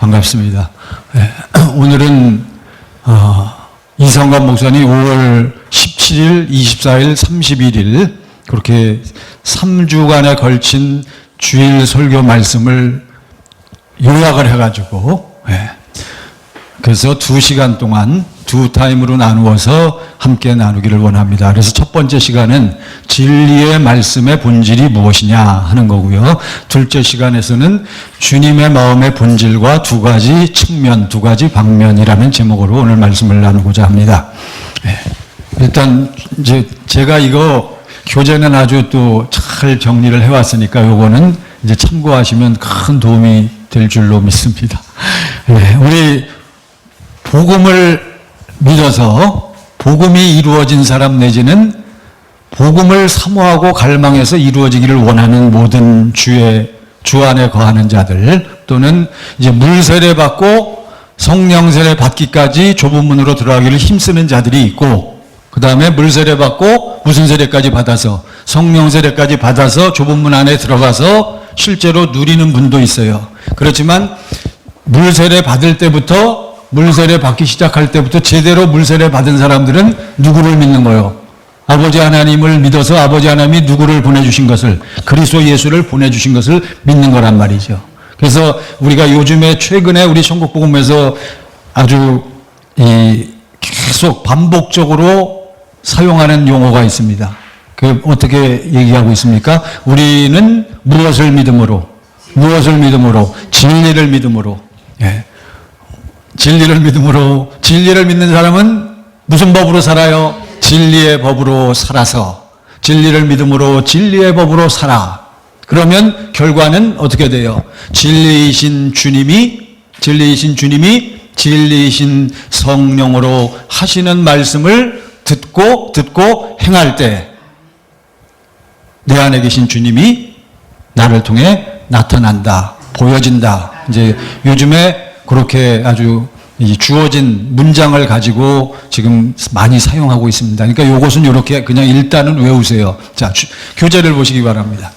반갑습니다. 네, 오늘은 이성관 목사님 5월 17일, 24일, 31일 그렇게 3주간에 걸친 주일 설교 말씀을 요약을 해가지고 그래서 2시간 동안 두 타임으로 나누어서 함께 나누기를 원합니다. 그래서 첫 번째 시간은 진리의 말씀의 본질이 무엇이냐 하는 거고요. 둘째 시간에서는 주님의 마음의 본질과 두 가지 측면, 두 가지 방면이라는 제목으로 오늘 말씀을 나누고자 합니다. 일단 이제 제가 이거 교재는 아주 또 잘 정리를 해왔으니까 요거는 이제 참고하시면 큰 도움이 될 줄로 믿습니다. 우리 복음을 믿어서 복음이 이루어진 사람 내지는 복음을 사모하고 갈망해서 이루어지기를 원하는 모든 주 안에 거하는 자들 또는 이제 물 세례 받고 성령 세례 받기까지 좁은 문으로 들어가기를 힘쓰는 자들이 있고 그 다음에 물 세례 받고 무슨 세례까지 받아서 성령 세례까지 받아서 좁은 문 안에 들어가서 실제로 누리는 분도 있어요. 그렇지만 물 세례 받을 때부터 물세례 받기 시작할 때부터 제대로 물세례 받은 사람들은 누구를 믿는 거예요? 아버지 하나님을 믿어서 아버지 하나님이 누구를 보내주신 것을 그리스도 예수를 보내주신 것을 믿는 거란 말이죠. 그래서 우리가 요즘에 최근에 우리 천국복음에서 아주 계속 반복적으로 사용하는 용어가 있습니다. 그 어떻게 얘기하고 있습니까? 우리는 무엇을 믿음으로 진리를 믿음으로 진리를 믿음으로 진리를 믿는 사람은 무슨 법으로 살아요? 진리의 법으로 살아서 진리를 믿음으로 진리의 법으로 살아. 그러면 결과는 어떻게 돼요? 진리이신 주님이 진리이신 성령으로 하시는 말씀을 듣고 행할 때 내 안에 계신 주님이 나를 통해 나타난다, 보여진다. 이제 요즘에 그렇게 아주 주어진 문장을 가지고 지금 많이 사용하고 있습니다. 그러니까 이것은 이렇게 그냥 일단은 외우세요. 자, 교재를 보시기 바랍니다.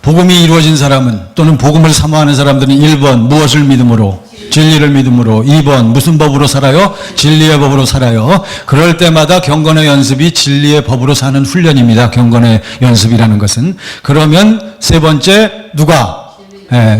복음이 이루어진 사람은 또는 복음을 사모하는 사람들은 1번 무엇을 믿음으로? 진리를 믿음으로. 2번 무슨 법으로 살아요? 진리의 법으로 살아요. 그럴 때마다 경건의 연습이 진리의 법으로 사는 훈련입니다. 경건의 연습이라는 것은. 그러면 세 번째 누가?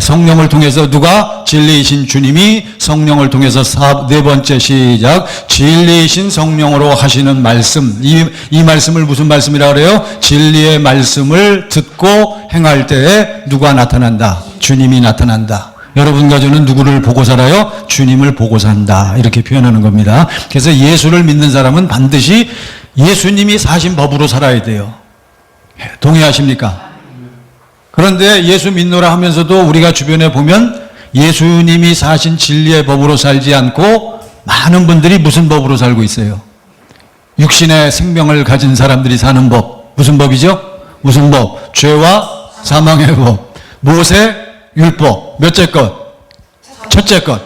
성령을 통해서 누가? 진리이신 주님이 성령을 통해서 네 번째 시작. 진리이신 성령으로 하시는 말씀. 이 말씀을 무슨 말씀이라고 그래요? 진리의 말씀을 듣고 행할 때에 누가 나타난다? 주님이 나타난다. 여러분과 저는 누구를 보고 살아요? 주님을 보고 산다. 이렇게 표현하는 겁니다. 그래서 예수를 믿는 사람은 반드시 예수님이 사신 법으로 살아야 돼요. 동의하십니까? 그런데 예수 믿노라 하면서도 우리가 주변에 보면 예수님이 사신 진리의 법으로 살지 않고 많은 분들이 무슨 법으로 살고 있어요? 육신의 생명을 가진 사람들이 사는 법. 무슨 법이죠? 무슨 법? 죄와 사망의 법. 모세 율법. 몇째 것? 첫째 것.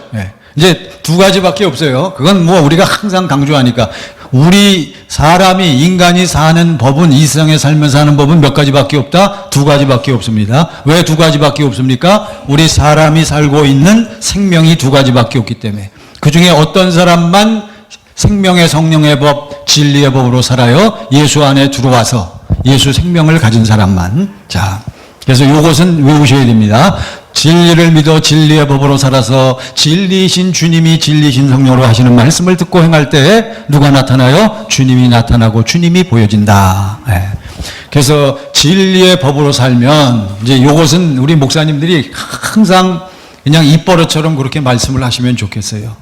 이제 두 가지밖에 없어요. 그건 뭐 우리가 항상 강조하니까. 우리 사람이 인간이 사는 법은 이 세상에 살면서 사는 법은 몇 가지밖에 없다? 두 가지밖에 없습니다. 왜 두 가지밖에 없습니까? 우리 사람이 살고 있는 생명이 두 가지밖에 없기 때문에. 그 중에 어떤 사람만 생명의 성령의 법, 진리의 법으로 살아요? 예수 안에 들어와서 예수 생명을 가진 사람만. 자, 그래서 이것은 외우셔야 됩니다. 진리를 믿어 진리의 법으로 살아서 진리이신 주님이 진리이신 성령으로 하시는 말씀을 듣고 행할 때에 누가 나타나요? 주님이 나타나고 주님이 보여진다. 그래서 진리의 법으로 살면 이제 이것은 우리 목사님들이 항상 그냥 입버릇처럼 그렇게 말씀을 하시면 좋겠어요.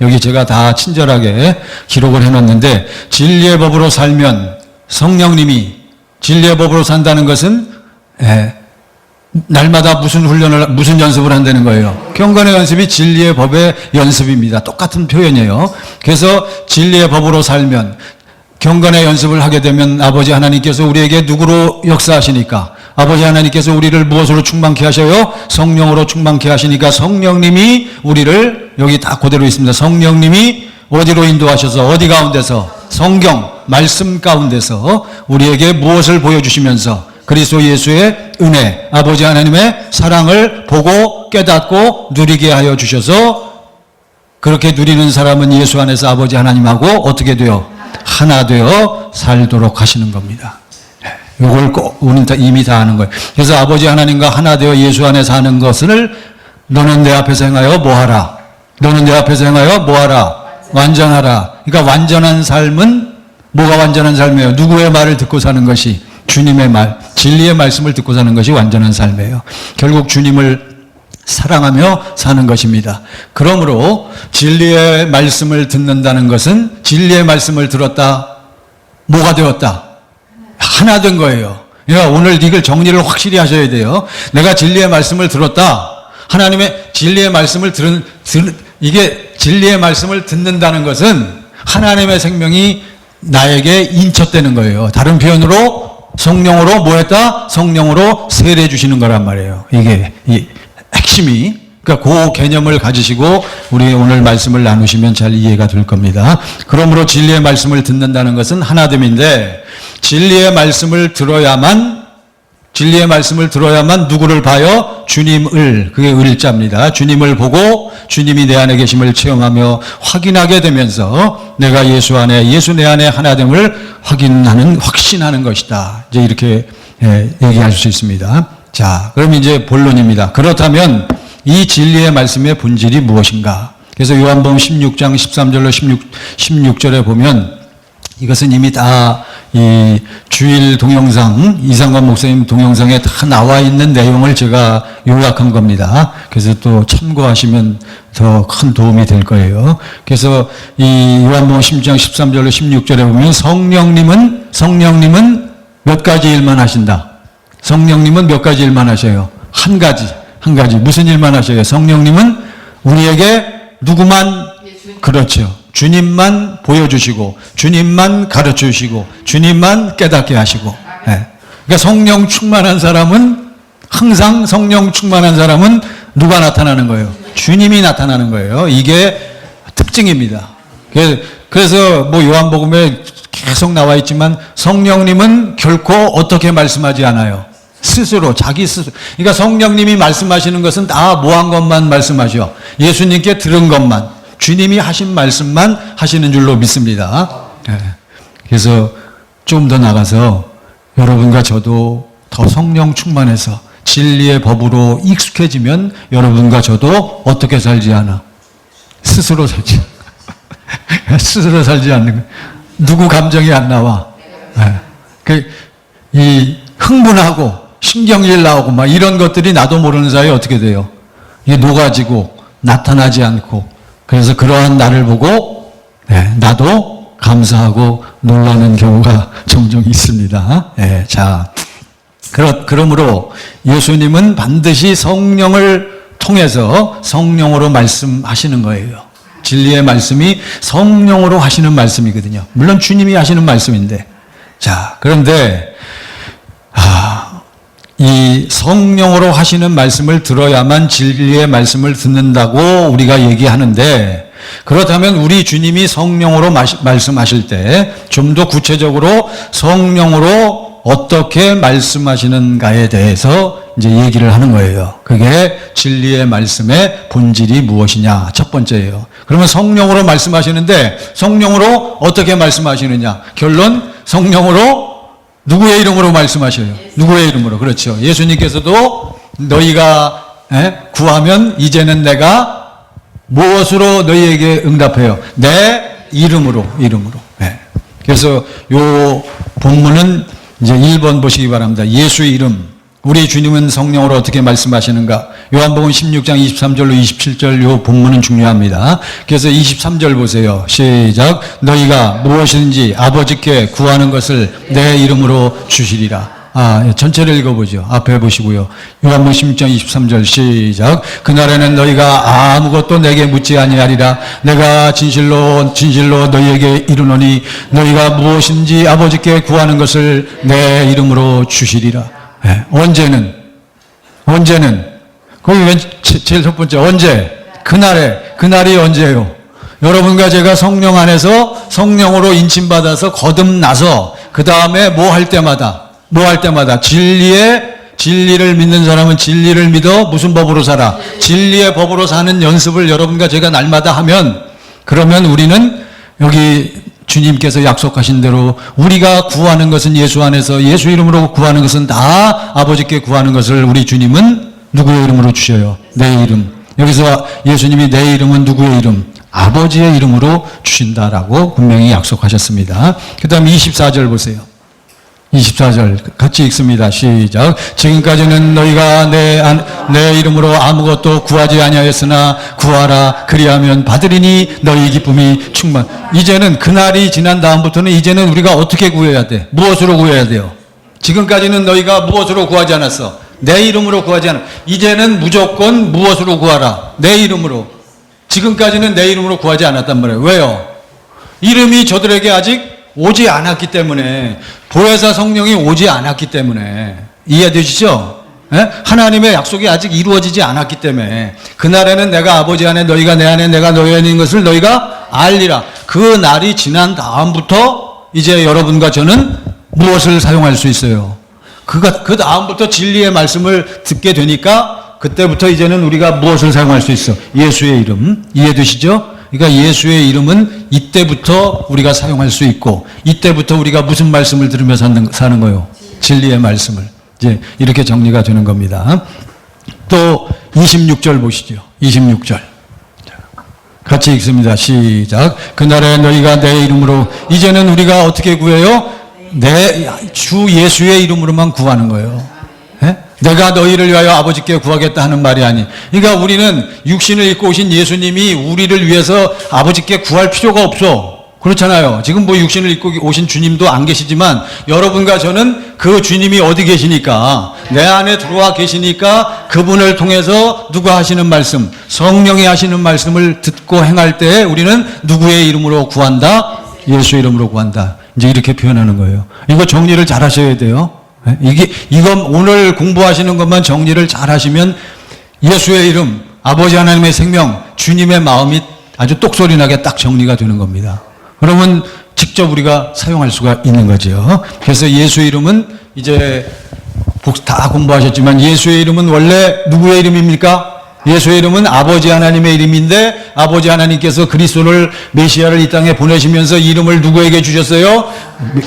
여기 제가 다 친절하게 기록을 해놨는데 진리의 법으로 살면 성령님이 진리의 법으로 산다는 것은 날마다 무슨 연습을 한다는 거예요? 경건의 연습이 진리의 법의 연습입니다. 똑같은 표현이에요. 그래서 진리의 법으로 살면 경건의 연습을 하게 되면 아버지 하나님께서 우리에게 누구로 역사하시니까? 아버지 하나님께서 우리를 무엇으로 충만케 하셔요? 성령으로 충만케 하시니까 성령님이 우리를 여기 다 그대로 있습니다. 성령님이 어디로 인도하셔서 어디 가운데서? 성경, 말씀 가운데서 우리에게 무엇을 보여주시면서 그리스도 예수의 은혜, 아버지 하나님의 사랑을 보고 깨닫고 누리게 하여 주셔서 그렇게 누리는 사람은 예수 안에서 아버지 하나님하고 어떻게 돼요? 하나 되어 살도록 하시는 겁니다. 이걸 꼭 우리는 이미 다 아는 거예요. 그래서 아버지 하나님과 하나 되어 예수 안에 사는 것을 너는 내 앞에서 행하여 뭐하라? 너는 내 앞에서 행하여 뭐하라? 완전하라. 그러니까 완전한 삶은 뭐가 완전한 삶이에요? 누구의 말을 듣고 사는 것이? 주님의 말, 진리의 말씀을 듣고 사는 것이 완전한 삶이에요. 결국 주님을 사랑하며 사는 것입니다. 그러므로 진리의 말씀을 듣는다는 것은 진리의 말씀을 들었다. 뭐가 되었다? 하나 된 거예요. 그러니까 오늘 이걸 정리를 확실히 하셔야 돼요. 내가 진리의 말씀을 들었다. 하나님의 진리의 말씀을 이게 진리의 말씀을 듣는다는 것은 하나님의 생명이 나에게 인척되는 거예요. 다른 표현으로 성령으로 뭐 했다? 성령으로 세례 주시는 거란 말이에요. 이게 이 핵심이. 그러니까 그 개념을 가지시고 우리 오늘 말씀을 나누시면 잘 이해가 될 겁니다. 그러므로 진리의 말씀을 듣는다는 것은 하나됨인데 진리의 말씀을 들어야만 누구를 봐요? 주님을. 그게 을자입니다. 주님을 보고 주님이 내 안에 계심을 체험하며 확인하게 되면서 내가 예수 내 안에 하나됨을 확신하는 것이다. 이제 이렇게 얘기할 수 있습니다. 자, 그럼 이제 본론입니다. 그렇다면 이 진리의 말씀의 본질이 무엇인가? 그래서 요한복음 16장 13절로 16절에 보면 이것은 이미 다 이 주일 동영상, 이상관 목사님 동영상에 다 나와 있는 내용을 제가 요약한 겁니다. 그래서 또 참고하시면 더 큰 도움이 될 거예요. 그래서 이 요한복음 16장 13절로 16절에 보면 성령님은 몇 가지 일만 하신다. 성령님은 몇 가지 일만 하셔요? 한 가지. 무슨 일만 하셔요? 성령님은 우리에게 누구만? 그렇죠. 주님만 보여주시고, 주님만 가르쳐 주시고, 주님만 깨닫게 하시고. 네. 그러니까 성령 충만한 사람은, 항상 성령 충만한 사람은 누가 나타나는 거예요? 주님이 나타나는 거예요. 이게 특징입니다. 그래서 뭐 요한복음에 계속 나와 있지만 성령님은 결코 어떻게 말씀하지 않아요. 스스로, 자기 스스로. 그러니까 성령님이 말씀하시는 것은 다 뭐 한 것만 말씀하셔. 예수님께 들은 것만. 주님이 하신 말씀만 하시는 줄로 믿습니다. 그래서 좀 더 나가서 여러분과 저도 더 성령 충만해서 진리의 법으로 익숙해지면 여러분과 저도 어떻게 살지 않아? 스스로 살지 않는 거예요. 누구 감정이 안 나와. 이 흥분하고 신경질 나오고 막 이런 것들이 나도 모르는 사이에 어떻게 돼요? 이게 녹아지고 나타나지 않고 그래서 그러한 나를 보고 나도 감사하고 놀라는 경우가 종종 있습니다. 자, 그러므로 예수님은 반드시 성령을 통해서 성령으로 말씀하시는 거예요. 진리의 말씀이 성령으로 하시는 말씀이거든요. 물론 주님이 하시는 말씀인데. 자, 그런데 이 성령으로 하시는 말씀을 들어야만 진리의 말씀을 듣는다고 우리가 얘기하는데 그렇다면 우리 주님이 성령으로 말씀하실 때 좀 더 구체적으로 성령으로 어떻게 말씀하시는가에 대해서 이제 얘기를 하는 거예요. 그게 진리의 말씀의 본질이 무엇이냐 첫 번째예요. 그러면 성령으로 말씀하시는데 성령으로 어떻게 말씀하시느냐? 결론 성령으로 누구의 이름으로 말씀하셔요? 누구의 이름으로? 그렇죠. 예수님께서도 너희가 구하면 이제는 내가 무엇으로 너희에게 응답해요? 내 이름으로. 그래서 요 본문은 이제 1번 보시기 바랍니다. 예수의 이름. 우리 주님은 성령으로 어떻게 말씀하시는가? 요한복음 16장 23절로 27절 요 본문은 중요합니다. 그래서 23절 보세요. 시작. 너희가 무엇이든지 아버지께 구하는 것을 내 이름으로 주시리라. 전체를 읽어보죠. 앞에 보시고요. 요한복음 16장 23절 시작. 그날에는 너희가 아무것도 내게 묻지 아니하리라. 내가 진실로 너희에게 이르노니 너희가 무엇인지 아버지께 구하는 것을 내 이름으로 주시리라. 언제는 거기 왼 제일 첫 번째 언제? 그날이 언제예요? 여러분과 제가 성령 안에서 성령으로 인침받아서 거듭나서 그 다음에 뭐 할 때마다 진리의 진리를 믿는 사람은 진리를 믿어 무슨 법으로 살아? 진리의 법으로 사는 연습을 여러분과 제가 날마다 하면, 그러면 우리는 여기 주님께서 약속하신 대로 우리가 구하는 것은 예수 안에서, 예수 이름으로 구하는 것은 다 아버지께 구하는 것을 우리 주님은 누구의 이름으로 주셔요? 내 이름. 여기서 예수님이 내 이름은 누구의 이름? 아버지의 이름으로 주신다라고 분명히 약속하셨습니다. 그 다음 24절 보세요. 24절 같이 읽습니다. 시작. 지금까지는 너희가 내 이름으로 아무것도 구하지 아니하였으나 구하라 그리하면 받으리니 너희 기쁨이 충만. 이제는 그날이 지난 다음부터는 이제는 우리가 어떻게 구해야 돼? 무엇으로 구해야 돼요? 지금까지는 너희가 무엇으로 구하지 않았어? 내 이름으로 구하지 않아. 이제는 무조건 무엇으로 구하라? 내 이름으로. 지금까지는 내 이름으로 구하지 않았단 말이에요. 왜요? 이름이 저들에게 아직 오지 않았기 때문에, 보혜사 성령이 오지 않았기 때문에. 이해되시죠? 예? 하나님의 약속이 아직 이루어지지 않았기 때문에, 그날에는 내가 아버지 안에 너희가 내 안에 내가 너희 안에 있는 것을 너희가 알리라. 그 날이 지난 다음부터 이제 여러분과 저는 무엇을 사용할 수 있어요? 그 다음부터 진리의 말씀을 듣게 되니까 그때부터 이제는 우리가 무엇을 사용할 수 있어? 예수의 이름. 이해되시죠? 그러니까 예수의 이름은 이때부터 우리가 사용할 수 있고, 이때부터 우리가 무슨 말씀을 들으며 사는 거예요? 진리의 말씀을. 이제 이렇게 정리가 되는 겁니다. 또 26절 보시죠. 26절. 같이 읽습니다. 시작. 그날에 너희가 내 이름으로, 이제는 우리가 어떻게 구해요? 내 주 예수의 이름으로만 구하는 거예요. 예? 내가 너희를 위하여 아버지께 구하겠다 하는 말이 아니. 그러니까 우리는 육신을 입고 오신 예수님이 우리를 위해서 아버지께 구할 필요가 없어. 그렇잖아요. 지금 뭐 육신을 입고 오신 주님도 안 계시지만 여러분과 저는 그 주님이 어디 계시니까, 내 안에 들어와 계시니까 그분을 통해서 누가 하시는 말씀, 성령이 하시는 말씀을 듣고 행할 때 우리는 누구의 이름으로 구한다? 예수 이름으로 구한다. 이제 이렇게 표현하는 거예요. 이거 정리를 잘 하셔야 돼요. 이건 오늘 공부하시는 것만 정리를 잘 하시면 예수의 이름, 아버지 하나님의 생명, 주님의 마음이 아주 똑소리 나게 딱 정리가 되는 겁니다. 그러면 직접 우리가 사용할 수가 있는 거죠. 그래서 예수 이름은 이제 다 공부하셨지만 예수의 이름은 원래 누구의 이름입니까? 예수의 이름은 아버지 하나님의 이름인데, 아버지 하나님께서 그리스도를, 메시아를 이 땅에 보내시면서 이름을 누구에게 주셨어요?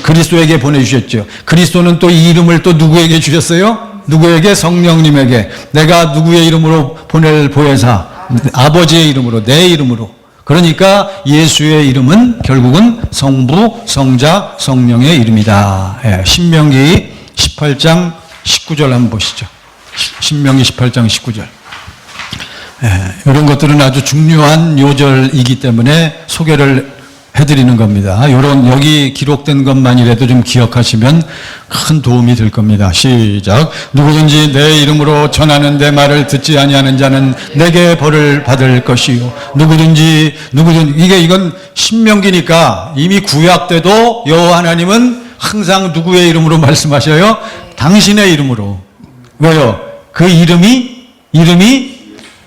그리스도에게 보내주셨죠. 그리스도는 또 이 이름을 또 누구에게 주셨어요? 누구에게? 성령님에게. 내가 누구의 이름으로 보낼 보혜사? 아버지의 이름으로, 내 이름으로. 그러니까 예수의 이름은 결국은 성부, 성자, 성령의 이름이다. 예, 신명기 18장 19절 한번 보시죠. 신명기 18장 19절. 예, 이런 것들은 아주 중요한 요절이기 때문에 소개를 해드리는 겁니다. 여기 기록된 것만이라도 좀 기억하시면 큰 도움이 될 겁니다. 시작. 누구든지 내 이름으로 전하는 내 말을 듣지 아니하는 자는 내게 벌을 받을 것이요. 누구든지 이건 신명기니까 이미 구약 때도 여호와 하나님은 항상 누구의 이름으로 말씀하셔요? 당신의 이름으로. 왜요? 그 이름이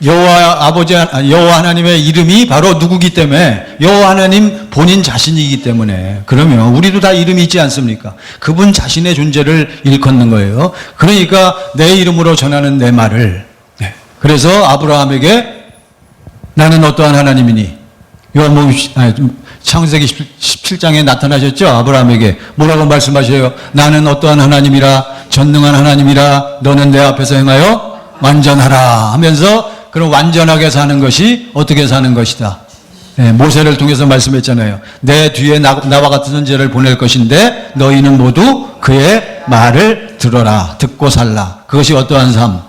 여호와 하나님의 이름이 바로 누구기 때문에, 여호와 하나님 본인 자신이기 때문에. 그러면 우리도 다 이름이 있지 않습니까? 그분 자신의 존재를 일컫는 거예요. 그러니까 내 이름으로 전하는 내 말을. 그래서 아브라함에게 나는 어떠한 하나님이니? 창세기 17장에 나타나셨죠? 아브라함에게 뭐라고 말씀하셔요? 나는 어떠한 하나님이라, 전능한 하나님이라, 너는 내 앞에서 행하여 완전하라 하면서, 그럼 완전하게 사는 것이 어떻게 사는 것이다. 네, 모세를 통해서 말씀했잖아요. 내 뒤에 나와 같은 선지자를 보낼 것인데 너희는 모두 그의 말을 들어라. 듣고 살라. 그것이 어떠한 삶?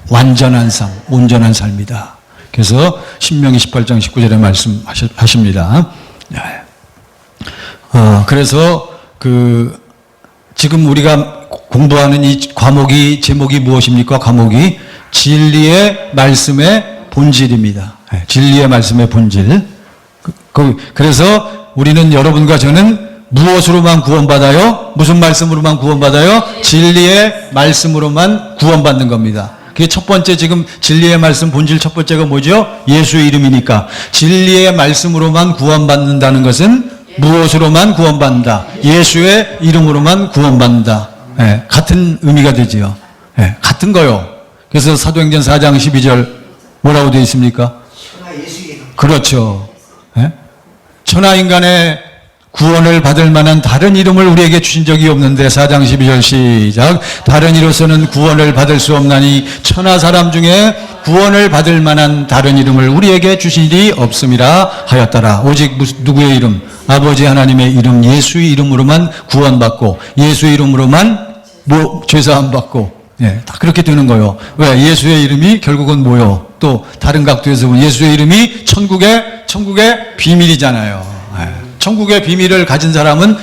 완전한 삶, 온전한 삶이다. 그래서 신명기 18장 19절에 말씀하십니다. 그래서 지금 우리가 공부하는 이 과목이, 제목이 무엇입니까? 과목이 진리의 말씀의 본질입니다. 진리의 말씀의 본질. 그래서 우리는, 여러분과 저는 무엇으로만 구원받아요? 무슨 말씀으로만 구원받아요? 진리의 말씀으로만 구원받는 겁니다. 그게 첫 번째, 지금 진리의 말씀 본질 첫 번째가 뭐죠? 예수의 이름이니까. 진리의 말씀으로만 구원받는다는 것은 무엇으로만 구원받는다? 예수의 이름으로만 구원받는다. 같은 의미가 되지요. 예, 같은 거요. 그래서 사도행전 4장 12절 뭐라고 되어 있습니까? 그렇죠. 예? 천하인간의 구원을 받을 만한 다른 이름을 우리에게 주신 적이 없는데 4장 12절 시작. 다른 이로서는 구원을 받을 수 없나니 천하 사람 중에 구원을 받을 만한 다른 이름을 우리에게 주신 일이 없음이라 하였더라. 오직 누구의 이름? 아버지 하나님의 이름 예수의 이름으로만 구원받고 예수의 이름으로만 죄사함 받고, 예, 다 그렇게 되는 거예요. 왜? 예수의 이름이 결국은 뭐요? 또 다른 각도에서 보면 예수의 이름이 천국의 비밀이잖아요. 예, 천국의 비밀을 가진 사람은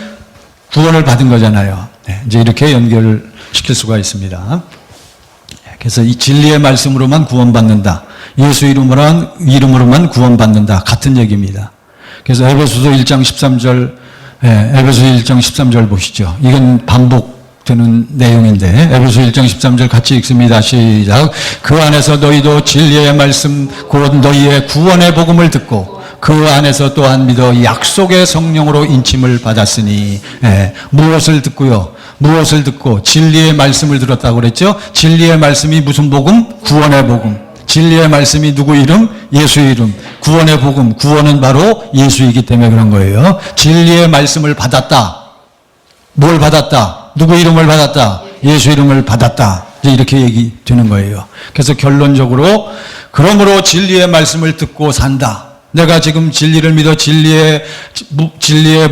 구원을 받은 거잖아요. 예, 이제 이렇게 연결을 시킬 수가 있습니다. 그래서 이 진리의 말씀으로만 구원받는다. 예수 이름으로만 구원받는다. 같은 얘기입니다. 그래서 에베소서 1장 13절, 에베소서 1장 13절 보시죠. 이건 반복되는 내용인데 에베소서 1장 13절 같이 읽습니다. 시작. 그 안에서 너희도 진리의 말씀 곧 너희의 구원의 복음을 듣고 그 안에서 또한 믿어 약속의 성령으로 인침을 받았으니, 무엇을 듣고요? 무엇을 듣고 진리의 말씀을 들었다고 그랬죠? 진리의 말씀이 무슨 복음? 구원의 복음. 진리의 말씀이 누구 이름? 예수 이름. 구원의 복음. 구원은 바로 예수이기 때문에 그런 거예요. 진리의 말씀을 받았다. 뭘 받았다? 누구 이름을 받았다? 예수 이름을 받았다. 이제 이렇게 얘기되는 거예요. 그래서 결론적으로 그러므로 진리의 말씀을 듣고 산다. 내가 지금 진리를 믿어 진리의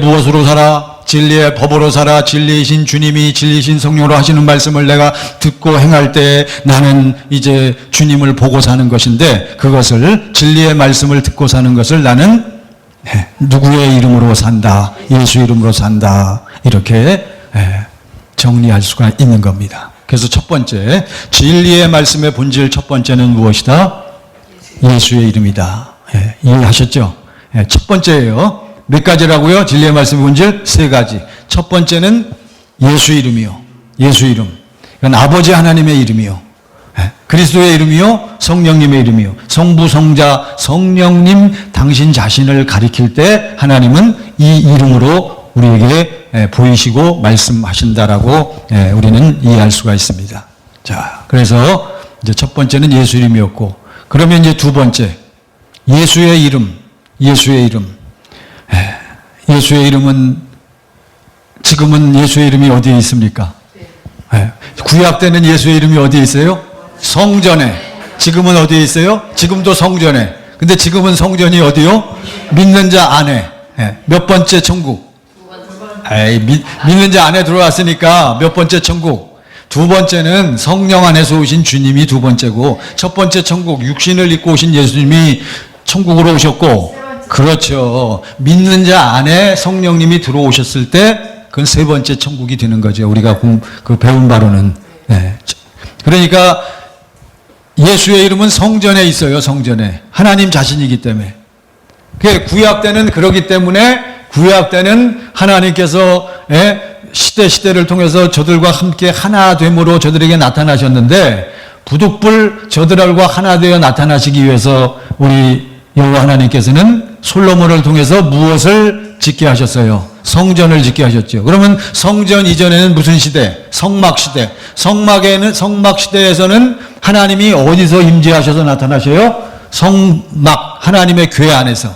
무엇으로 살아? 진리의 법으로 살아. 진리이신 주님이 진리이신 성령으로 하시는 말씀을 내가 듣고 행할 때 나는 이제 주님을 보고 사는 것인데 그것을 진리의 말씀을 듣고 사는 것을 나는 누구의 이름으로 산다. 예수 이름으로 산다. 이렇게 정리할 수가 있는 겁니다. 그래서 첫 번째 진리의 말씀의 본질 첫 번째는 무엇이다? 예수의 이름이다. 이해하셨죠? 첫 번째예요. 몇 가지라고요? 진리의 말씀의 본질 세 가지. 첫 번째는 예수 이름이요. 예수 이름. 이건 아버지 하나님의 이름이요. 그리스도의 이름이요. 성령님의 이름이요. 성부, 성자, 성령님 당신 자신을 가리킬 때 하나님은 이 이름으로 우리에게 보이시고 말씀하신다라고 우리는 이해할 수가 있습니다. 자, 그래서 이제 첫 번째는 예수 이름이었고, 그러면 이제 두 번째 예수의 이름. 예수의 이름. 예수의 이름은 지금은 예수의 이름이 어디에 있습니까? 구약 때는 예수의 이름이 어디에 있어요? 성전에. 지금은 어디에 있어요? 지금도 성전에. 근데 지금은 성전이 어디요? 믿는 자 안에. 몇 번째 천국? 믿는 자 안에 들어왔으니까 몇 번째 천국? 두 번째는 성령 안에서 오신 주님이 두 번째고, 첫 번째 천국 육신을 입고 오신 예수님이 천국으로 오셨고, 그렇죠. 믿는 자 안에 성령님이 들어오셨을 때 그건 세 번째 천국이 되는 거죠. 우리가 배운 바로는. 그러니까 예수의 이름은 성전에 있어요. 성전에. 하나님 자신이기 때문에. 구약 때는 그러기 때문에 구약 때는 하나님께서 시대를 통해서 저들과 함께 하나 됨으로 저들에게 나타나셨는데, 부득불 저들과 하나 되어 나타나시기 위해서 우리 여호와 하나님께서는 솔로몬을 통해서 무엇을 짓게 하셨어요? 성전을 짓게 하셨죠. 그러면 성전 이전에는 무슨 시대? 성막 시대. 성막 시대에서는 하나님이 어디서 임재하셔서 나타나셔요? 성막, 하나님의 궤 안에서.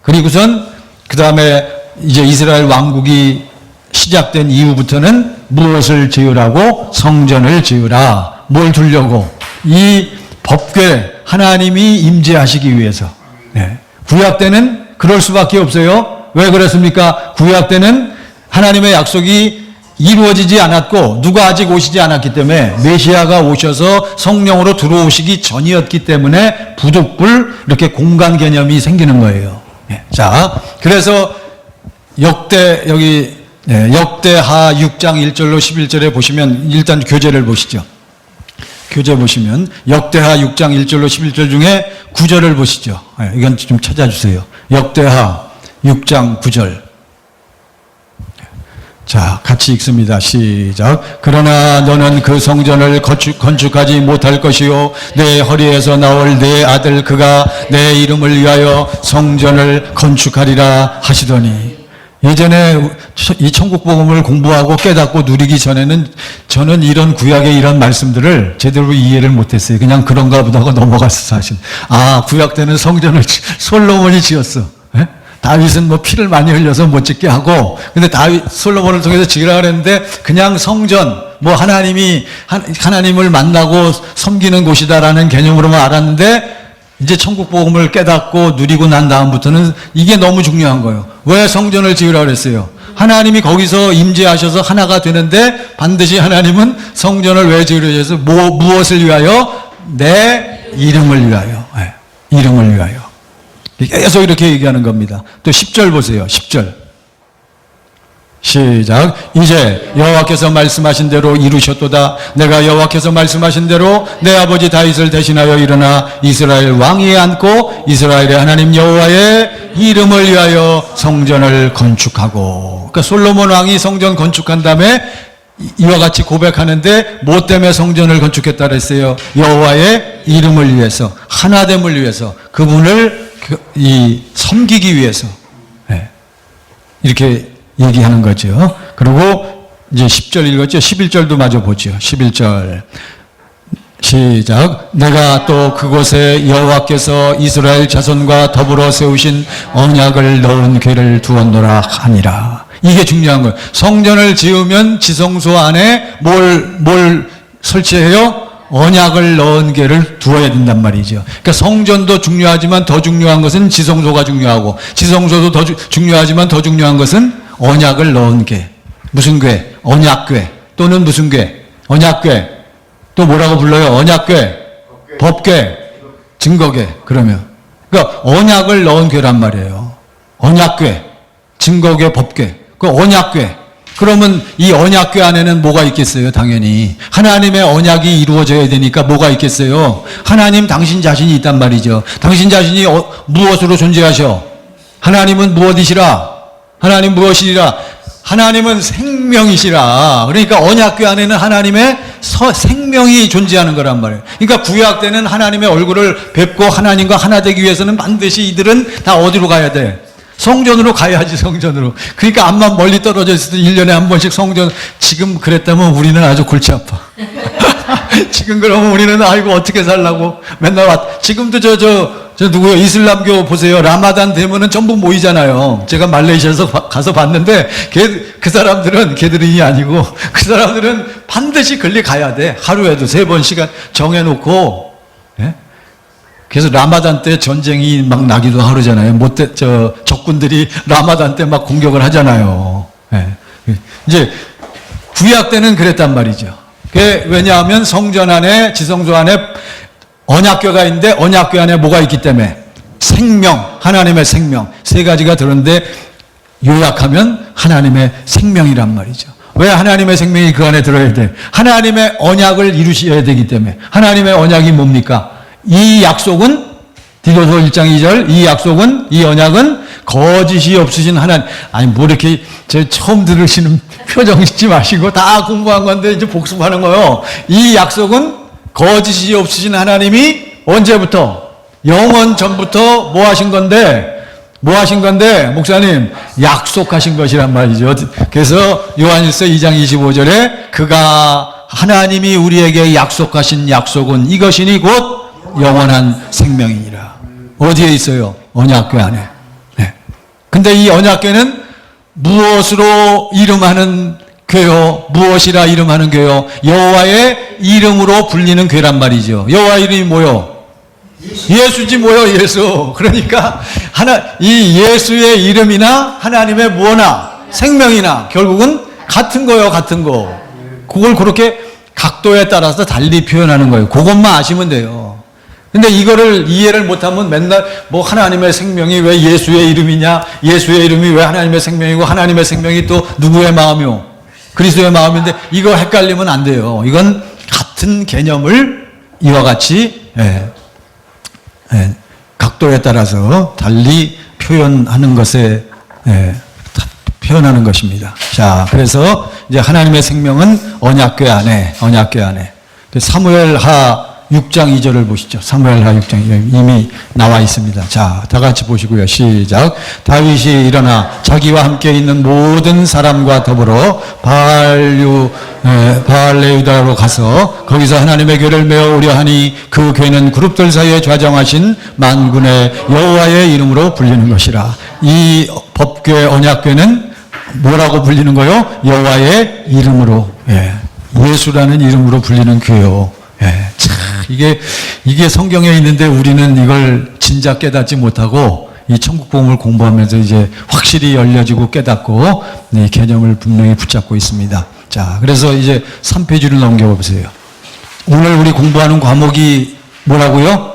그리고선 그 다음에 이제 이스라엘 왕국이 시작된 이후부터는 무엇을 지으라고? 성전을 지으라. 뭘 두려고? 이 법궤, 하나님이 임재하시기 위해서. 구약 때는 그럴 수밖에 없어요. 왜 그렇습니까? 구약 때는 하나님의 약속이 이루어지지 않았고 누가 아직 오시지 않았기 때문에, 메시아가 오셔서 성령으로 들어오시기 전이었기 때문에 부득불 이렇게 공간 개념이 생기는 거예요. 자, 그래서 역대하 6장 1절로 11절에 보시면, 일단 교재를 보시죠. 교재 보시면 역대하 6장 1절로 11절 중에 9절을 보시죠. 이건 좀 찾아주세요. 역대하 6장 9절. 자, 같이 읽습니다. 시작. 그러나 너는 그 성전을 건축하지 못할 것이요 내 허리에서 나올 내 아들 그가 내 이름을 위하여 성전을 건축하리라 하시더니. 예전에 이 천국 복음을 공부하고 깨닫고 누리기 전에는 저는 이런 구약의 이런 말씀들을 제대로 이해를 못했어요. 그냥 그런가 보다 하고 넘어갔어, 사실. 아, 구약 때는 성전을 솔로몬이 지었어. 예? 다윗은 뭐 피를 많이 흘려서 못 짓게 하고, 근데 솔로몬을 통해서 지으라 그랬는데 그냥 성전, 뭐 하나님을 만나고 섬기는 곳이다라는 개념으로만 알았는데, 이제 천국 복음을 깨닫고 누리고 난 다음부터는 이게 너무 중요한 거예요. 왜 성전을 지으라고 그랬어요? 하나님이 거기서 임재하셔서 하나가 되는데 반드시 하나님은 성전을 왜 지으려고 해서 무엇을 위하여? 내 이름을 위하여. 네, 이름을 위하여. 계속 이렇게 얘기하는 겁니다. 또 10절 보세요. 10절. 시작. 이제 여호와께서 말씀하신 대로 이루셨도다. 내가 여호와께서 말씀하신 대로 내 아버지 다윗을 대신하여 일어나 이스라엘 왕위에 앉고 이스라엘의 하나님 여호와의 이름을 위하여 성전을 건축하고. 그러니까 솔로몬 왕이 성전 건축한 다음에 이와 같이 고백하는데 뭐 때문에 성전을 건축했다 그랬어요? 여호와의 이름을 위해서, 하나됨을 위해서, 그분을 섬기기 위해서. 네. 이렇게 얘기하는 거죠. 그리고 이제 10절 읽었죠. 11절도 마저 보죠. 11절. 시작. 내가 또 그곳에 여호와께서 이스라엘 자손과 더불어 세우신 언약을 넣은 궤를 두었노라 하니라. 이게 중요한 거예요. 성전을 지으면 지성소 안에 뭘 설치해요? 언약을 넣은 궤를 두어야 된단 말이죠. 그러니까 성전도 중요하지만 더 중요한 것은 지성소가 중요하고, 지성소도 더 중요하지만 더 중요한 것은 언약을 넣은 궤. 무슨 궤? 언약궤. 또는 무슨 궤? 언약궤. 또 뭐라고 불러요? 언약궤, 법궤, 증거궤. 그러면 그러니까 언약을 넣은 궤란 말이에요. 언약궤, 증거궤, 법궤. 그 언약궤. 그러면 이 언약궤 안에는 뭐가 있겠어요? 당연히 하나님의 언약이 이루어져야 되니까 뭐가 있겠어요? 하나님 당신 자신이 있단 말이죠. 당신 자신이 무엇으로 존재하셔? 하나님은 무엇이시라? 하나님 무엇이라? 하나님은 생명이시라. 그러니까 언약궤 안에는 하나님의 생명이 존재하는 거란 말이에요. 그러니까 구약 때는 하나님의 얼굴을 뵙고 하나님과 하나 되기 위해서는 반드시 이들은 다 어디로 가야 돼? 성전으로 가야지, 성전으로. 그러니까 암만 멀리 떨어져 있어도 1년에 한 번씩 성전. 지금 그랬다면 우리는 아주 골치 아파. 지금 그러면 우리는 아이고 어떻게 살라고 맨날 지금도 저 누구요? 이슬람교 보세요. 라마단 되면은 전부 모이잖아요. 제가 말레이시아에서 가서 봤는데 그 사람들은 걔들이 아니고 그 사람들은 반드시 걸리 가야 돼. 하루에도 3번 시간 정해놓고. 예? 그래서 라마단 때 전쟁이 막 나기도 하잖아요. 적군들이 라마단 때 막 공격을 하잖아요. 예. 이제 구약 때는 그랬단 말이죠. 왜냐하면 성전 안에, 지성소 안에 언약궤가 있는데 언약궤 안에 뭐가 있기 때문에? 생명, 하나님의 생명. 3가지가 들었는데 요약하면 하나님의 생명이란 말이죠. 왜 하나님의 생명이 그 안에 들어야 돼? 하나님의 언약을 이루셔야 되기 때문에. 하나님의 언약이 뭡니까? 이 약속은 디도서 1장 2절, 이 약속은, 이 언약은 거짓이 없으신 하나님. 아니 뭐 이렇게 처음 들으시는 표정 짓지 마시고 다 공부한 건데 이제 복습하는 거예요. 이 약속은 거짓이 없으신 하나님이 언제부터? 영원 전부터 뭐 하신 건데? 목사님? 약속하신 것이란 말이죠. 그래서 요한일서 2장 25절에 그가 하나님이 우리에게 약속하신 약속은 이것이니 곧 영원한 생명이니라. 어디에 있어요? 언약궤 안에. 네. 근데 이 언약궤는 무엇으로 이름하는 궤요? 무엇이라 이름하는 궤요? 여호와의 이름으로 불리는 궤란 말이죠. 여호와 이름이 뭐요? 예수지 뭐요? 예수. 그러니까 이 예수의 이름이나 하나님의 무엇나 생명이나 결국은 같은 거요, 같은 거. 그걸 그렇게 각도에 따라서 달리 표현하는 거예요. 그것만 아시면 돼요. 근데 이거를 이해를 못하면 맨날 뭐 하나님의 생명이 왜 예수의 이름이냐, 예수의 이름이 왜 하나님의 생명이고 하나님의 생명이 또 누구의 마음이요? 그리스도의 마음인데 이거 헷갈리면 안 돼요. 이건 같은 개념을 이와 같이 각도에 따라서 달리 표현하는 것에 표현하는 것입니다. 자, 그래서 이제 하나님의 생명은 언약궤 안에 사무엘하 6장 2절을 보시죠. 사무엘하 6장 2절 이미 나와 있습니다. 자, 다 같이 보시고요. 시작. 다윗이 일어나 자기와 함께 있는 모든 사람과 더불어 바알레유다로 가서 거기서 하나님의 궤를 메어오려 하니 그 궤는 그룹들 사이에 좌정하신 만군의 여호와의 이름으로 불리는 것이라. 이 법궤 언약궤는 뭐라고 불리는 거요? 여호와의 이름으로. 예. 예수라는 이름으로 불리는 궤요. 예. 참, 이게 성경에 있는데 우리는 이걸 진작 깨닫지 못하고 이 천국복음을 공부하면서 이제 확실히 열려지고 깨닫고 이 개념을 분명히 붙잡고 있습니다. 자, 그래서 이제 3페이지를 넘겨보세요. 오늘 우리 공부하는 과목이 뭐라고요?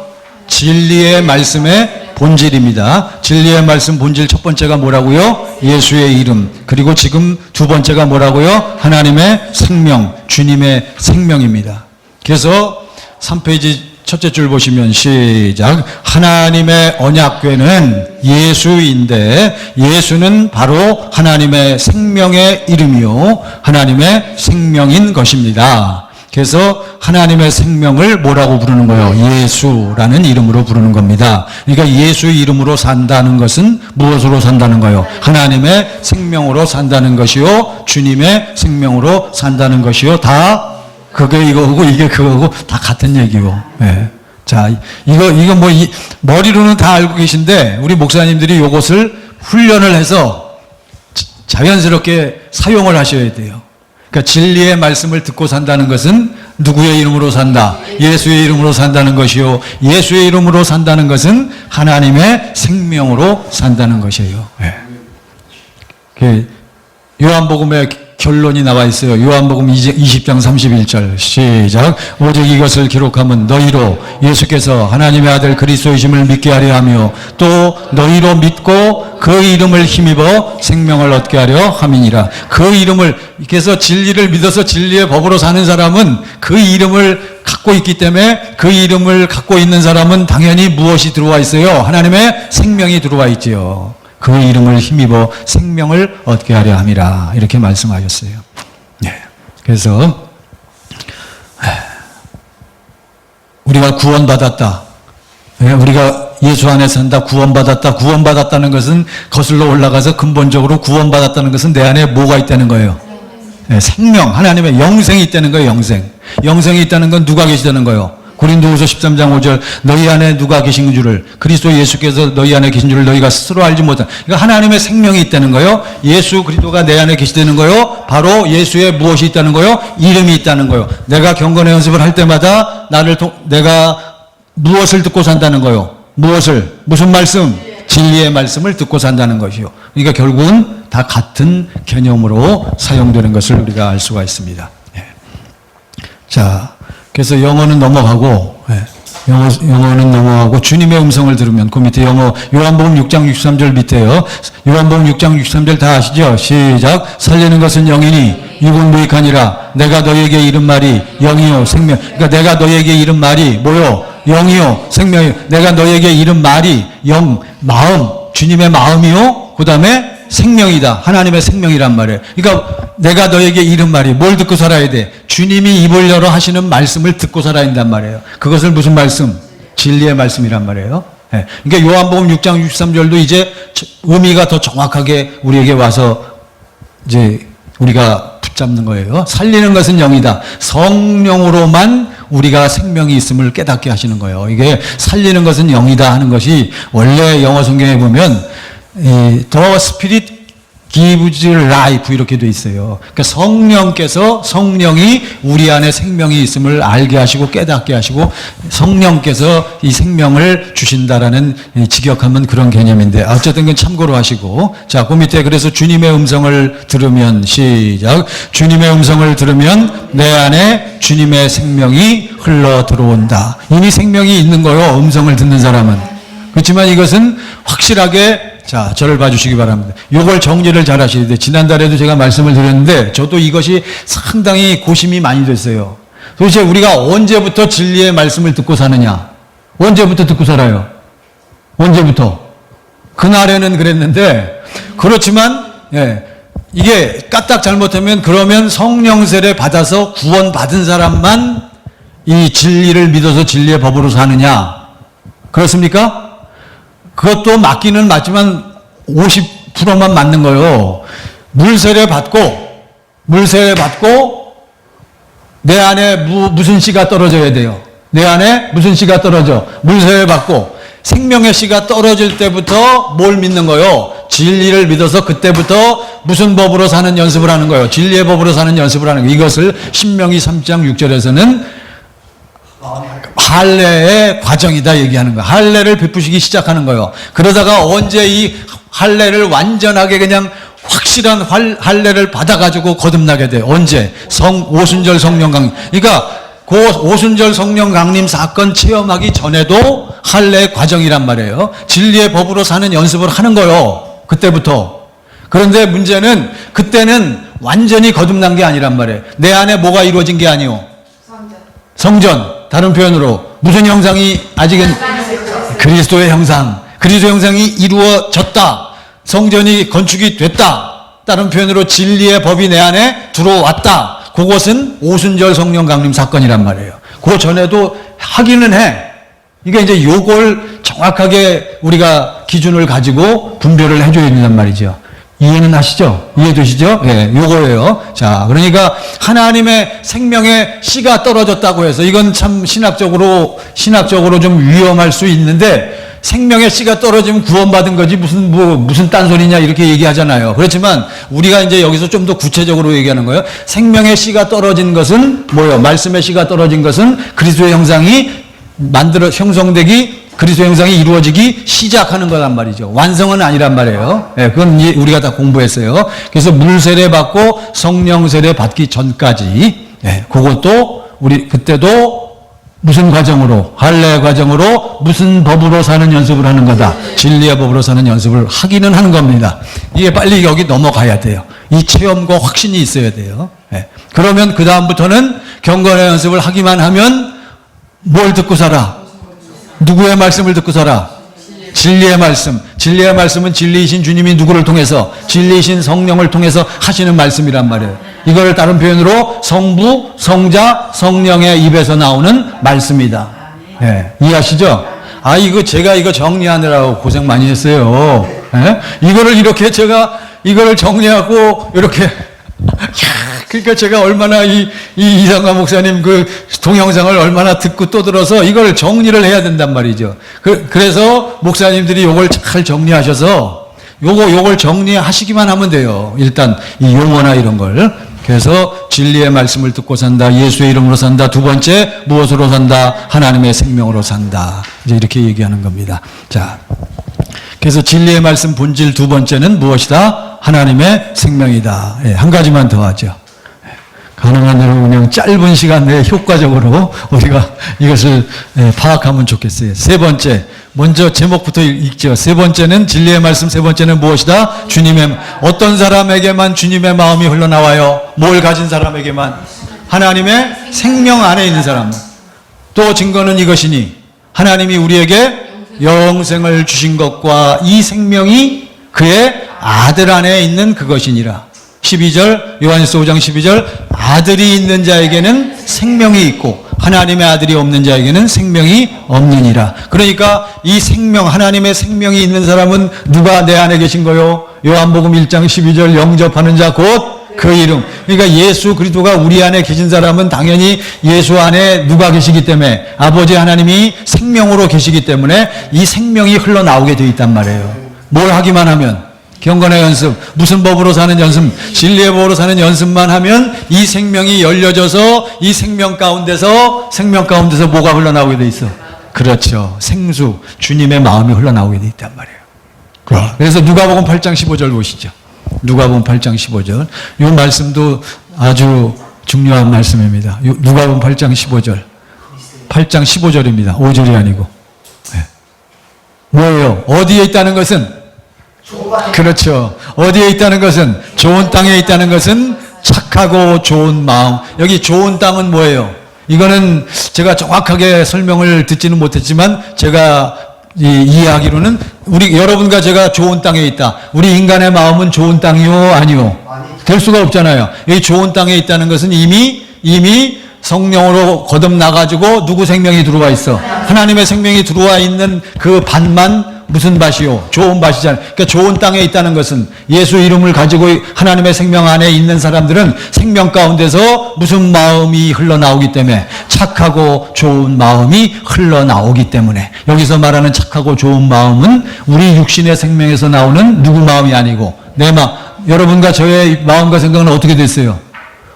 진리의 말씀의 본질입니다. 진리의 말씀 본질 첫 번째가 뭐라고요? 예수의 이름. 그리고 지금 두 번째가 뭐라고요? 하나님의 생명, 주님의 생명입니다. 그래서 3페이지 첫째 줄 보시면 시작. 하나님의 언약궤는 예수인데 예수는 바로 하나님의 생명의 이름이요 하나님의 생명인 것입니다. 그래서 하나님의 생명을 뭐라고 부르는 거예요? 예수라는 이름으로 부르는 겁니다. 그러니까 예수 이름으로 산다는 것은 무엇으로 산다는 거예요? 하나님의 생명으로 산다는 것이요 주님의 생명으로 산다는 것이요 다 그게 이거고 이게 그거고 다 같은 얘기요. 네. 자, 이거 뭐 머리로는 다 알고 계신데 우리 목사님들이 이것을 훈련을 해서 자연스럽게 사용을 하셔야 돼요. 그러니까 진리의 말씀을 듣고 산다는 것은 누구의 이름으로 산다? 예수의 이름으로 산다는 것이요. 예수의 이름으로 산다는 것은 하나님의 생명으로 산다는 것이에요. 네. 요한복음의 결론이 나와 있어요. 요한복음 20장 31절 시작. 오직 이것을 기록함은 너희로 예수께서 하나님의 아들 그리스도이심을 믿게 하려 하며 또 너희로 믿고 그 이름을 힘입어 생명을 얻게 하려 함이니라. 그 이름을 그래서 진리를 믿어서 진리의 법으로 사는 사람은 그 이름을 갖고 있기 때문에 그 이름을 갖고 있는 사람은 당연히 무엇이 들어와 있어요? 하나님의 생명이 들어와 있지요. 그 이름을 힘입어 생명을 얻게 하려 함이라 이렇게 말씀하셨어요. 네. 그래서 우리가 구원받았다. 우리가 예수 안에 산다. 구원받았다. 구원받았다는 것은 거슬러 올라가서 근본적으로 구원받았다는 것은 내 안에 뭐가 있다는 거예요? 네, 생명, 하나님의 영생이 있다는 거예요. 영생. 영생이 있다는 건 누가 계시다는 거예요? 고린도후서 13장 5절 너희 안에 누가 계신 줄을 그리스도 예수께서 너희 안에 계신 줄을 너희가 스스로 알지 못한 그러니까 하나님의 생명이 있다는 거예요. 예수 그리스도가 내 안에 계시다는 거예요. 바로 예수의 무엇이 있다는 거예요? 이름이 있다는 거예요. 내가 경건의 연습을 할 때마다 내가 무엇을 듣고 산다는 거예요? 무슨 말씀? 진리의 말씀을 듣고 산다는 것이요. 그러니까 결국은 다 같은 개념으로 사용되는 것을 우리가 알 수가 있습니다. 자, 그래서 영어는 넘어가고, 영어는 넘어가고, 주님의 음성을 들으면, 그 밑에 영어, 요한복음 6장 63절 밑에요. 요한복음 6장 63절 다 아시죠? 시작. 살리는 것은 영이니, 육은 무익하니라. 내가 너에게 이른 말이 영이요, 생명. 그러니까 내가 너에게 이른 말이 뭐요? 영이요, 생명이요. 내가 너에게 이른 말이 영, 마음, 주님의 마음이요. 그 다음에 생명이다. 하나님의 생명이란 말이에요. 그러니까 내가 너에게 이른 말이 뭘 듣고 살아야 돼? 주님이 입을 열어 하시는 말씀을 듣고 살아야 된단 말이에요. 그것을 무슨 말씀? 진리의 말씀이란 말이에요. 네. 그러니까 요한복음 6장 63절도 이제 의미가 더 정확하게 우리에게 와서 이제 우리가 붙잡는 거예요. 살리는 것은 영이다. 성령으로만 우리가 생명이 있음을 깨닫게 하시는 거예요. 이게 살리는 것은 영이다 하는 것이 원래 영어 성경에 보면 The Spirit gives life 이렇게 돼 있어요. 그러니까 성령이 우리 안에 생명이 있음을 알게 하시고 깨닫게 하시고 성령께서 이 생명을 주신다라는 직역하면 그런 개념인데 어쨌든 그건 참고로 하시고 자, 그 밑에 그래서 주님의 음성을 들으면 시작. 주님의 음성을 들으면 내 안에 주님의 생명이 흘러 들어온다. 이미 생명이 있는 거요. 음성을 듣는 사람은. 그렇지만 이것은 확실하게 자, 저를 봐주시기 바랍니다. 요걸 정리를 잘 하셔야 돼요. 지난달에도 제가 말씀을 드렸는데 저도 이것이 상당히 고심이 많이 됐어요. 도대체 우리가 언제부터 진리의 말씀을 듣고 사느냐? 언제부터 듣고 살아요? 언제부터? 그날에는 그랬는데 그렇지만 이게 까딱 잘못하면 그러면 성령 세례 받아서 구원 받은 사람만 이 진리를 믿어서 진리의 법으로 사느냐? 그렇습니까? 그것도 맞기는 맞지만 50%만 맞는 거예요. 물세례 받고 내 안에 무슨 씨가 떨어져야 돼요. 내 안에 무슨 씨가 떨어져? 물세례 받고 생명의 씨가 떨어질 때부터 뭘 믿는 거예요? 진리를 믿어서 그때부터 무슨 법으로 사는 연습을 하는 거예요. 진리의 법으로 사는 연습을 하는 거예요. 이것을 신명기 3장 6절에서는 할례의 과정이다 얘기하는 거예요. 할례를 베푸시기 시작하는 거예요. 그러다가 언제 이 할례를 완전하게 그냥 확실한 할례를 받아가지고 거듭나게 돼요. 언제? 오순절 성령 강림. 그러니까 그 오순절 성령 강림 사건 체험하기 전에도 할례의 과정이란 말이에요. 진리의 법으로 사는 연습을 하는 거예요. 그때부터. 그런데 문제는 그때는 완전히 거듭난 게 아니란 말이에요. 내 안에 뭐가 이루어진 게 아니요. 성전. 다른 표현으로 무슨 형상이 아직은 그리스도의 형상. 그리스도의 형상이 이루어졌다. 성전이 건축이 됐다. 다른 표현으로 진리의 법이 내 안에 들어왔다. 그것은 오순절 성령 강림 사건이란 말이에요. 그 전에도 하기는 해. 이게 이제 요걸 정확하게 우리가 기준을 가지고 분별을 해줘야 된단 말이죠. 이해는 하시죠? 이해되시죠? 예, 요거예요. 자, 그러니까 하나님의 생명의 씨가 떨어졌다고 해서 이건 참 신학적으로 좀 위험할 수 있는데 생명의 씨가 떨어지면 구원받은 거지 무슨 딴소리냐 이렇게 얘기하잖아요. 그렇지만 우리가 이제 여기서 좀 더 구체적으로 얘기하는 거예요. 생명의 씨가 떨어진 것은 뭐예요? 말씀의 씨가 떨어진 것은 그리스도의 형상이 형성되기 그리스도의 형상이 이루어지기 시작하는 거란 말이죠. 완성은 아니란 말이에요. 예, 그건 우리가 다 공부했어요. 그래서 물세례 받고 성령 세례 받기 전까지, 예, 그것도 그때도 무슨 과정으로, 할례 과정으로 무슨 법으로 사는 연습을 하는 거다. 진리의 법으로 사는 연습을 하기는 하는 겁니다. 이게 빨리 여기 넘어가야 돼요. 이 체험과 확신이 있어야 돼요. 예. 그러면 그 다음부터는 경건의 연습을 하기만 하면 뭘 듣고 살아? 누구의 말씀을 듣고 살아? 진리의 말씀. 진리의 말씀은 진리이신 주님이 누구를 통해서? 진리이신 성령을 통해서 하시는 말씀이란 말이에요. 이걸 다른 표현으로 성부, 성자, 성령의 입에서 나오는 말씀이다. 예, 이해하시죠? 제가 이거 정리하느라고 고생 많이 했어요. 예? 이거를 정리하고 이렇게 그러니까 제가 얼마나 이상관 목사님 그 동영상을 얼마나 듣고 또 들어서 이걸 정리를 해야 된단 말이죠. 그래서 목사님들이 요걸 잘 정리하셔서 요걸 정리하시기만 하면 돼요. 일단 이 용어나 이런 걸. 그래서 진리의 말씀을 듣고 산다. 예수의 이름으로 산다. 두 번째 무엇으로 산다? 하나님의 생명으로 산다. 이제 이렇게 얘기하는 겁니다. 자, 그래서 진리의 말씀 본질 두 번째는 무엇이다? 하나님의 생명이다. 예, 한 가지만 더 하죠. 가능한 대로 그냥 짧은 시간 내에 효과적으로 우리가 이것을 파악하면 좋겠어요. 세 번째, 먼저 제목부터 읽죠. 세 번째는 진리의 말씀, 세 번째는 무엇이다? 어떤 사람에게만 주님의 마음이 흘러나와요? 뭘 가진 사람에게만? 하나님의 생명 안에 있는 사람. 또 증거는 이것이니 하나님이 우리에게 영생을 주신 것과 이 생명이 그의 아들 안에 있는 그것이니라. 12절, 요한일서 5장 12절, 아들이 있는 자에게는 생명이 있고 하나님의 아들이 없는 자에게는 생명이 없느니라. 그러니까 이 생명, 하나님의 생명이 있는 사람은 누가 내 안에 계신 거요? 요한복음 1장 12절, 영접하는 자 곧 그 이름. 그러니까 예수 그리스도가 우리 안에 계신 사람은 당연히 예수 안에 누가 계시기 때문에, 아버지 하나님이 생명으로 계시기 때문에 이 생명이 흘러나오게 되어 있단 말이에요. 뭘 하기만 하면? 경건의 연습, 무슨 법으로 사는 연습, 진리의 법으로 사는 연습만 하면 이 생명이 열려져서 이 생명 가운데서 뭐가 흘러나오게 돼 있어? 그렇죠. 생수, 주님의 마음이 흘러나오게 돼 있단 말이에요. 그래서 누가복음 8장 15절 보시죠. 누가복음 8장 15절. 이 말씀도 아주 중요한 말씀입니다. 누가복음 8장 15절. 8장 15절입니다. 5절이 아니고. 네. 뭐예요? 어디에 있다는 것은? 그렇죠. 어디에 있다는 것은? 좋은 땅에 있다는 것은 착하고 좋은 마음. 여기 좋은 땅은 뭐예요? 이거는 제가 정확하게 설명을 듣지는 못했지만 제가 이해하기로는 여러분과 제가 좋은 땅에 있다. 우리 인간의 마음은 좋은 땅이요? 아니요? 될 수가 없잖아요. 여기 좋은 땅에 있다는 것은 이미 성령으로 거듭나가지고 누구 생명이 들어와 있어? 하나님의 생명이 들어와 있는 그 밭만 무슨 밭이요? 좋은 밭이잖아요. 그러니까 좋은 땅에 있다는 것은 예수 이름을 가지고 하나님의 생명 안에 있는 사람들은 생명 가운데서 무슨 마음이 흘러나오기 때문에 착하고 좋은 마음이 흘러나오기 때문에 여기서 말하는 착하고 좋은 마음은 우리 육신의 생명에서 나오는 누구 마음이 아니고 내 마음. 여러분과 저의 마음과 생각은 어떻게 됐어요?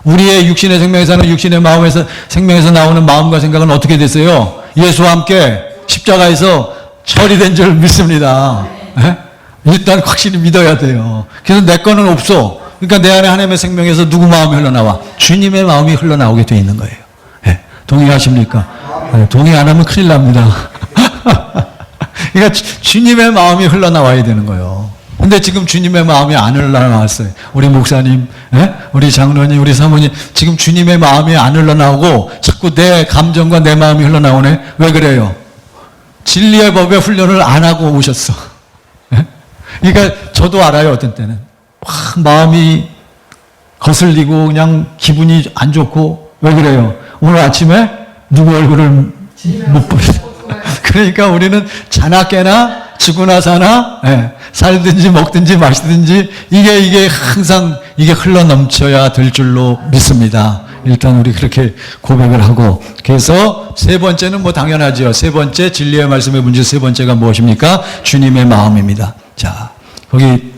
우리의 육신의 생명에서는 육신의 마음에서 생명에서 나오는 마음과 생각은 어떻게 됐어요? 예수와 함께 십자가에서 처리된 줄 믿습니다. 네? 일단 확실히 믿어야 돼요. 그래서 내 거는 없어. 그러니까 내 안에 하나님의 생명에서 누구 마음이 흘러나와? 주님의 마음이 흘러나오게 돼 있는 거예요. 네. 동의하십니까? 네. 동의 안 하면 큰일 납니다. 그러니까 주님의 마음이 흘러나와야 되는 거예요. 근데 지금 주님의 마음이 안 흘러나왔어요. 우리 목사님, 예? 우리 장로님, 우리 사모님 지금 주님의 마음이 안 흘러나오고 자꾸 내 감정과 내 마음이 흘러나오네. 왜 그래요? 진리의 법의 훈련을 안 하고 오셨어. 예? 그러니까 저도 알아요. 어떤 때는 마음이 거슬리고 그냥 기분이 안 좋고. 왜 그래요? 오늘 아침에 누구 얼굴을 못 보겠어요. 그러니까 우리는 자나 깨나 죽으나 사나, 예, 살든지 먹든지 마시든지 이게 항상 이게 흘러넘쳐야 될 줄로 믿습니다. 일단 우리 그렇게 고백을 하고, 그래서 세 번째는 뭐 당연하죠. 세 번째 진리의 말씀의 문제 세 번째가 무엇입니까? 주님의 마음입니다. 자, 거기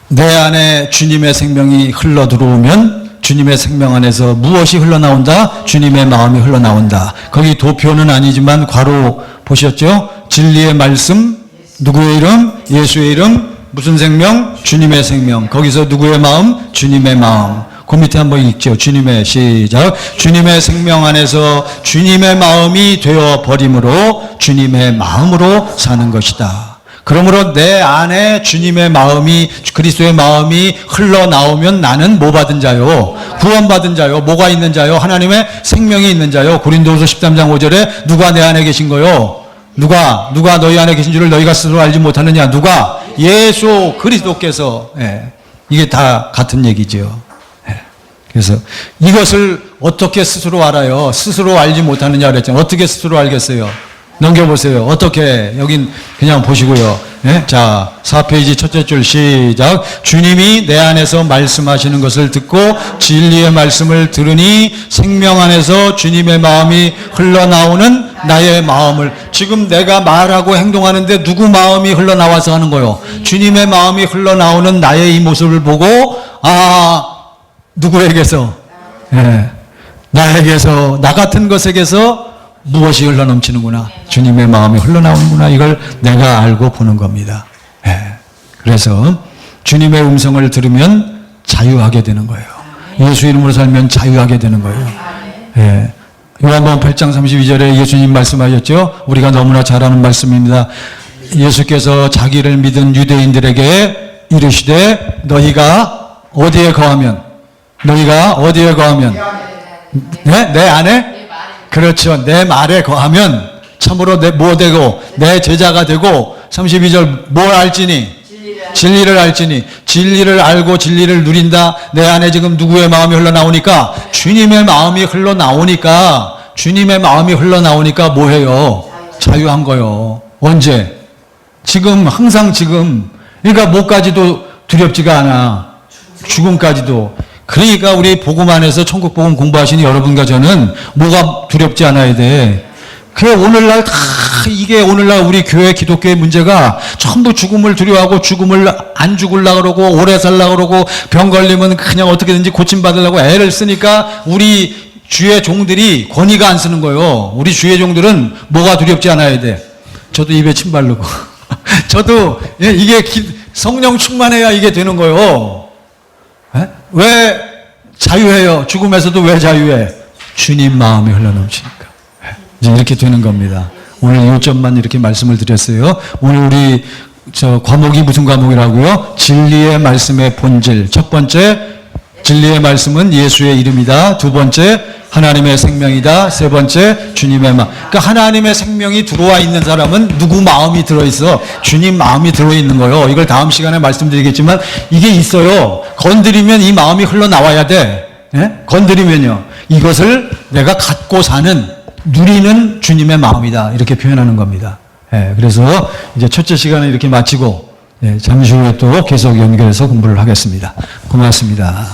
내 안에 주님의 생명이 흘러 들어오면 주님의 생명 안에서 무엇이 흘러나온다? 주님의 마음이 흘러나온다. 거기 도표는 아니지만 괄호 보셨죠? 진리의 말씀, 누구의 이름? 예수의 이름, 무슨 생명? 주님의 생명. 거기서 누구의 마음? 주님의 마음. 그 밑에 한번 읽죠. 주님의, 시작. 주님의 생명 안에서 주님의 마음이 되어 버림으로 주님의 마음으로 사는 것이다. 그러므로 내 안에 주님의 마음이, 그리스도의 마음이 흘러나오면 나는 뭐 받은 자요? 구원받은 자요. 뭐가 있는 자요? 하나님의 생명이 있는 자요. 고린도후서 13장 5절에 누가 내 안에 계신 거요? 누가 너희 안에 계신 줄을 너희가 스스로 알지 못하느냐? 누가? 예수 그리스도께서. 예. 이게 다 같은 얘기죠. 예. 그래서 이것을 어떻게 스스로 알아요? 스스로 알지 못하느냐 그랬잖아요. 어떻게 스스로 알겠어요? 넘겨보세요. 어떻게? 여긴 그냥 보시고요. 예? 자, 4페이지 첫째 줄 시작. 주님이 내 안에서 말씀하시는 것을 듣고 진리의 말씀을 들으니 생명 안에서 주님의 마음이 흘러나오는 나의 마음을. 지금 내가 말하고 행동하는데 누구 마음이 흘러나와서 하는 거요? 주님의 마음이 흘러나오는 나의 이 모습을 보고, 누구에게서? 예. 나에게서, 나 같은 것에게서 무엇이 흘러넘치는구나. 주님의 마음이 흘러나오는구나. 이걸 내가 알고 보는 겁니다. 예. 그래서 주님의 음성을 들으면 자유하게 되는 거예요. 예수 이름으로 살면 자유하게 되는 거예요. 예. 요한복음 8장 32절에 예수님 말씀하셨죠. 우리가 너무나 잘 아는 말씀입니다. 예수께서 자기를 믿은 유대인들에게 이르시되 너희가 어디에 거하면? 네? 내 안에? 그렇죠. 내 말에 거하면 참으로 뭐 되고 내 제자가 되고 32절 뭘 알지니? 진리를 알지니. 진리를 알고 진리를 누린다. 내 안에 지금 누구의 마음이 흘러나오니까? 주님의 마음이 흘러나오니까. 주님의 마음이 흘러나오니까 뭐해요? 자유한 거요. 언제? 지금, 항상 지금. 그러니까 뭐까지도 두렵지가 않아. 죽음까지도. 그러니까 우리 복음 안에서 천국 복음 공부하시는 여러분과 저는 뭐가 두렵지 않아야 돼. 그래, 오늘날 이게 오늘날 우리 교회 기독교의 문제가 전부 죽음을 두려워하고 죽음을 안 죽으려고 그러고 오래 살려고 그러고 병 걸리면 그냥 어떻게든지 고침받으려고 애를 쓰니까 우리 주의 종들이 권위가 안 쓰는 거예요. 우리 주의 종들은 뭐가 두렵지 않아야 돼. 저도 입에 침 바르고 저도 이게 성령 충만해야 이게 되는 거예요. 왜 자유해요? 죽음에서도 왜 자유해? 주님 마음이 흘러넘치니까. 이제 이렇게 되는 겁니다. 오늘 요점만 이렇게 말씀을 드렸어요. 오늘 우리 과목이 무슨 과목이라고요? 진리의 말씀의 본질. 첫 번째, 진리의 말씀은 예수의 이름이다. 두 번째, 하나님의 생명이다. 세 번째, 주님의 마음. 그러니까 하나님의 생명이 들어와 있는 사람은 누구 마음이 들어있어? 주님 마음이 들어있는 거예요. 이걸 다음 시간에 말씀드리겠지만 이게 있어요. 건드리면 이 마음이 흘러나와야 돼. 예? 건드리면요. 이것을 내가 갖고 사는, 누리는 주님의 마음이다. 이렇게 표현하는 겁니다. 예, 그래서 이제 첫째 시간을 이렇게 마치고, 예, 잠시 후에 또 계속 연결해서 공부를 하겠습니다. 고맙습니다.